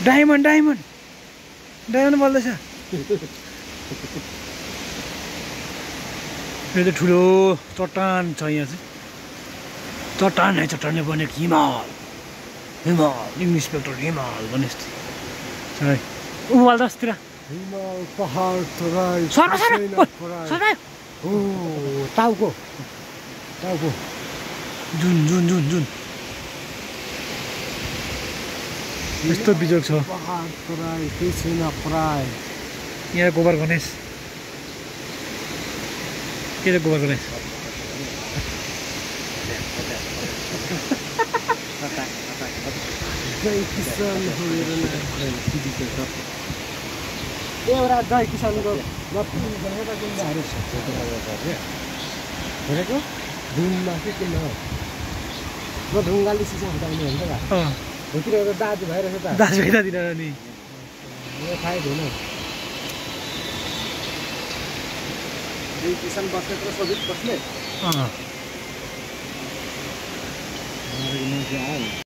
diamond diamond diamond बोल्दैछ यो त ठुलो चट्टान छ यहाँ चाहिँ चट्टानले बनेको हिमाल इन्सपेक्टर हिमाल भने जस्तो उमाल जस्तिर हिमाल पहाड तराई ओ टाउको जुन यस्तो बिजोग छ पहाड तराई केही छैन प्राय यहाँ गोबर गणेश के रे गोबर गणेश जय किसान एउटा जय किसानको हेरेको धुनमा के किन हो म ढुङ्गाले सिसा हटाउने हुन्छ नि एउटा दाजु भइरहेछ त दाजु भइदिन नि यो थाहै थिएन जय किसान बस्ने तर सजिलो बस्ने